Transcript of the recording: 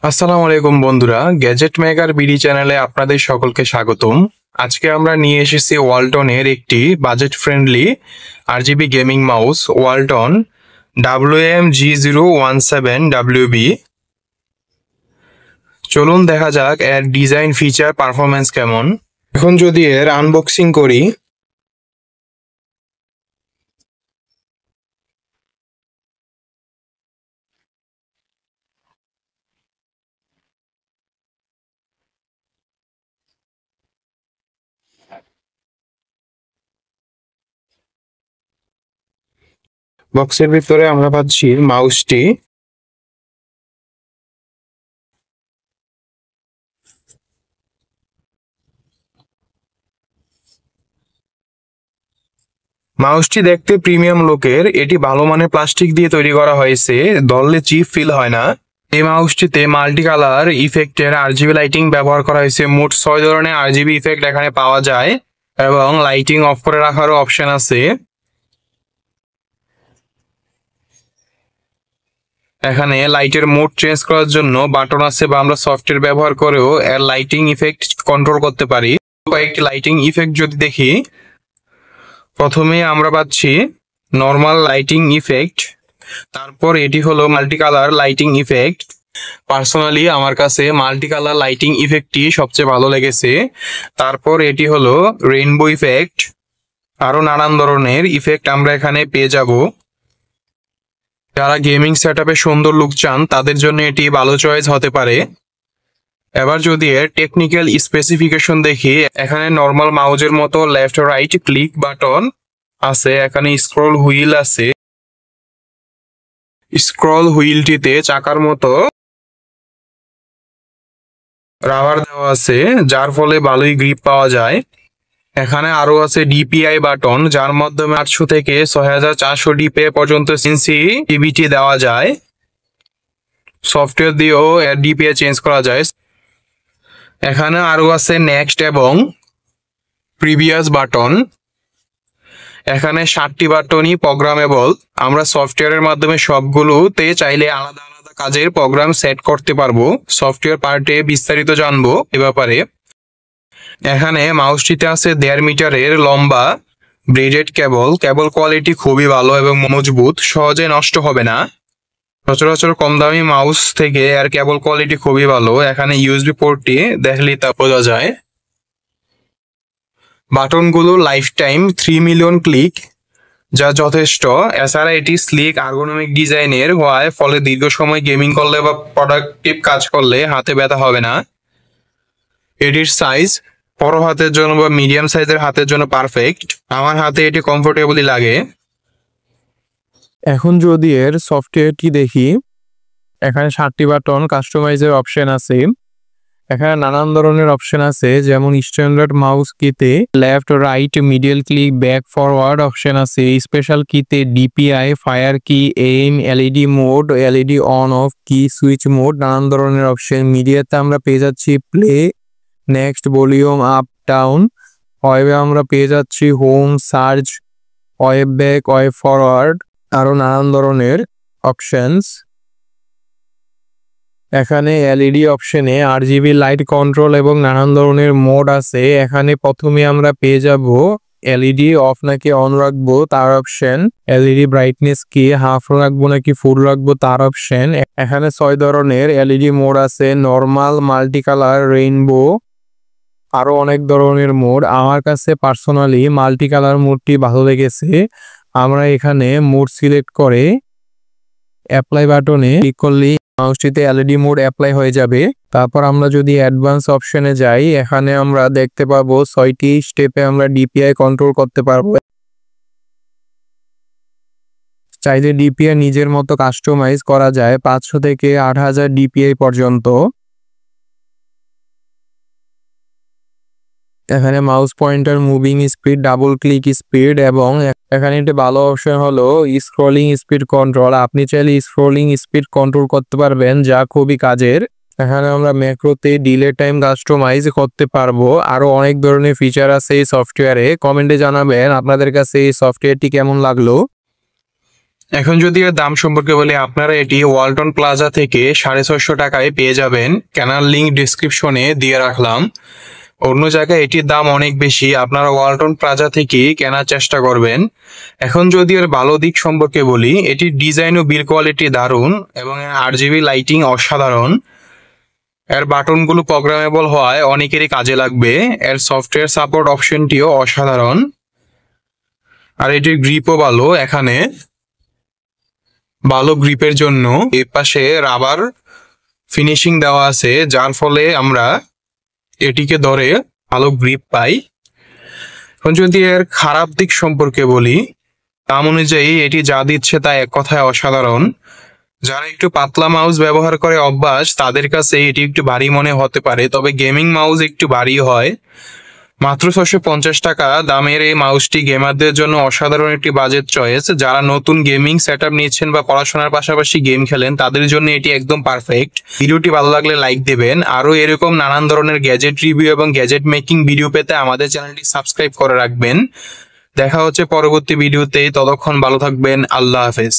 আসসালামু আলাইকুম বন্ধুরা, গ্যাজেট মেকার বিডি চ্যানেলে আপনাদের সকলকে স্বাগতম। আজকে আমরা নিয়ে এসেছি ওয়ালটনের একটি budget friendly RGB gaming mouse Walton WM-G017WB। চলুন দেখা যাক এর ডিজাইন, ফিচার, পারফরম্যান্স কেমন। এখন যদি এর আনবক্সিং করি, বক্সের ভিতরে আমরা পাচ্ছি মাউসটি। মাউসটি দেখতে প্রিমিয়াম লুকের। এটি ভালো মানের প্লাস্টিক দিয়ে তৈরি করা হয়েছে, ধরলে চিপ ফিল হয় না। এই মাউসটিতে মাল্টি কালার ইফেক্টের আরজিবি লাইটিং ব্যবহার করা হয়েছে। মোট 6 ধরনের আরজিবি ইফেক্ট এখানে পাওয়া যায় এবং লাইটিং অফ করে রাখারও অপশন আছে। এখানে লাইটের মোড চেঞ্জ করার জন্য বাটন আছে, বা আমরা সফটওয়্যার ব্যবহার করেও এর লাইটিং ইফেক্ট কন্ট্রোল করতে পারি। কয়েকটি লাইটিং ইফেক্ট যদি দেখি, প্রথমে আমরা পাচ্ছি নর্মাল লাইটিং ইফেক্ট, তারপর এটি হলো multi colour lighting effect. Personally আমার কাছে মাল্টি কালার লাইটিং ইফেক্টটি সবচেয়ে ভালো লেগেছে। তারপর এটি হলো রেইনবো ইফেক্ট। আরো নানান ধরনের ইফেক্ট আমরা এখানে পেয়ে যাব। যারা গেমিং সেটআপে সুন্দর লুক চান তাদের জন্য এটি ভালো চয়েস হতে পারে। এবার যদি এর টেকনিক্যাল স্পেসিফিকেশন দেখি, এখানে নর্মাল মাউজের মতো লেফট রাইট ক্লিক বাটন আছে, এখানে স্ক্রল হুইল আছে। স্ক্রল হুইলটিতে চাকার মতো রাবার দেওয়া আছে, যার ফলে ভালোই গ্রিপ পাওয়া যায়। এখানে আরো আছে ডিপিআই বাটন, যার মাধ্যমে 800 থেকে 6400 ডিপি পর্যন্ত সেন্সিটিভিটি দেওয়া যায়। সফটওয়্যার দিয়েও এর ডিপিআই চেঞ্জ করা যায়। এখানে আরো আছে নেক্সট এবং প্রিভিয়াস বাটন। এখানে 7টি বাটনই প্রোগ্রামেবল। আমরা সফটওয়্যারের মাধ্যমে সবগুলোতে চাইলে আলাদা আলাদা কাজের প্রোগ্রাম সেট করতে পারবো। সফটওয়্যার পার্টে বিস্তারিত জানবো এ ব্যাপারে। এখানে মাউসটিতে আছে 1.5 মিটারের লম্বা ব্রেডেড কেবল। কেবল কোয়ালিটি খুবই ভালো এবং মজবুত, সহজে নষ্ট হবে না। সচরাচর কম দামি মাউস থেকে এর কেবল কোয়ালিটি খুবই ভালো। এখানে ইউএসবি পোর্টটি দেখলেই তা বোঝা যায়। বাটনগুলো লাইফ টাইম 3 মিলিয়ন ক্লিক, যা যথেষ্ট। এছাড়া এটি স্লিক আর্গোনমিক ডিজাইনের হওয়ায় ফলে দীর্ঘ সময় গেমিং করলে বা প্রোডাক্টিভ কাজ করলে হাতে ব্যথা হবে না। এটির সাইজ বড় হাতের জন্য বা মিডিয়াম সাইজের হাতের জন্য পারফেক্ট। আমার হাতে এটি কমফোর্টেবলই লাগে। এখন যদি এর সফটওয়্যারটি দেখি, এখানে 7টি বাটন কাস্টমাইজের অপশন আছে। এখানে নানান ধরনের অপশন আছে, যেমন স্ট্যান্ডার্ড মাউস কিতে left right middle click back forward option আছে। স্পেশাল কিতে DPI, fire key, aim, LED mode, LED on off key, switch mode, নানান ধরনের অপশন। মিডিয়াতে আমরা পেয়ে যাচ্ছি play, next, volume up down. ওয়েবে আমরা পেয়ে যাচ্ছি home, search, web back, web forward, আরো নানান ধরনের অপশনস। এখানে এলইডি অপশনে আরজিবি লাইট কন্ট্রোল এবং নানান ধরনের মোড আছে। এখানে প্রথমে আমরা পেয়ে যাব এলইডি অফ নাকি অন রাখবো তার অপশন, এলইডি ব্রাইটনেস কি হাফ রাখবো নাকি ফুল রাখবো তার অপশন। এখানে 6 ধরনের এলইডি মোড আছে, নর্মাল, মাল্টি কালার, রেইনবো, আরো অনেক ধরনের মোড। আমার কাছে পার্সোনালি মাল্টি কালার মোডটি ভালো লেগেছে। আমরা এখানে মোড সিলেক্ট করে অ্যাপ্লাই বাটনে ক্লিক করলেই মাউসটিতে এলইডি মোড অ্যাপ্লাই হয়ে যাবে। তারপর আমরা যদি অ্যাডভান্স অপশনে যাই, এখানে আমরা দেখতে পাবো 6টি স্টেপে আমরা ডিপিআই কন্ট্রোল করতে পারবো। চাইলে ডিপিআই নিজের মতো কাস্টমাইজ করা যায় 500 থেকে 8000 ডিপিআই পর্যন্ত। এখানে mouse pointer moving speed, double click speed, এবং এখানে একটি ভালো অপশন হলো স্ক্রলিং স্পিড কন্ট্রোল। আপনি চাইলে স্ক্রলিং স্পিড কন্ট্রোল করতে পারবেন, যা খুবই কাজের। এখানে আমরা ম্যাক্রোতে ডিলে টাইম কাস্টমাইজ করতে পারবো। আরো অনেক ধরনের ফিচার আছে এই সফটওয়্যারে। কমেন্টে জানাবেন আপনাদের কাছে এই সফটওয়্যারটি কেমন লাগলো। এখন যদি এর দাম সম্পর্কে বলি, আপনারা এটি ওয়ালটন প্লাজা থেকে 650 টাকায় পেয়ে যাবেন। কেনার লিঙ্ক ডিসক্রিপশনে দিয়ে রাখলাম। অন্য জায়গায় এটির দাম অনেক বেশি, আপনারা ওয়ালটন প্লাজা থেকে কেনার চেষ্টা করবেন। এখন যদি এর ভালো দিক সম্পর্কে বলি, এটির ডিজাইন ও বিল কোয়ালিটি দারুণ এবং RGB লাইটিং অসাধারণ। এর বাটনগুলো প্রোগ্রামেবল হওয়ায় অনেকেরই কাজে লাগবে। এর সফটওয়্যার সাপোর্ট অপশনটিও অসাধারণ। আর এটির গ্রিপও ভালো, এখানে ভালো গ্রিপের জন্য এর পাশে রাবার ফিনিশিং দেওয়া আছে, যার ফলে আমরা এটিকে ধরে ভালো গ্রিপ পাই। এখন যদি এর খারাপ দিক সম্পর্কে বলি, দাম অনুযায়ী এটি যা দিচ্ছে তা এক কথায় অসাধারণ। যারা একটু পাতলা মাউস ব্যবহার করে অভ্যাস, তাদের কাছে এটি একটু ভারী মনে হতে পারে, তবে গেমিং মাউস একটু ভারী হয়। মাত্র 650 টাকা দামের এই মাউসটি গেমারদের জন্য অসাধারণ একটি বাজেট চয়েস। যারা নতুন গেমিং সেটআপ নিচ্ছেন বা পড়াশোনার পাশাপাশি গেম খেলেন, তাদের জন্য এটি একদম পারফেক্ট। ভিডিওটি ভালো লাগলে লাইক দেবেন। আরও এরকম নানান ধরনের গ্যাজেট রিভিউ এবং গ্যাজেট মেকিং ভিডিও পেতে আমাদের চ্যানেলটি সাবস্ক্রাইব করে রাখবেন। দেখা হচ্ছে পরবর্তী ভিডিওতে, ততক্ষণ ভালো থাকবেন। আল্লাহ হাফেজ।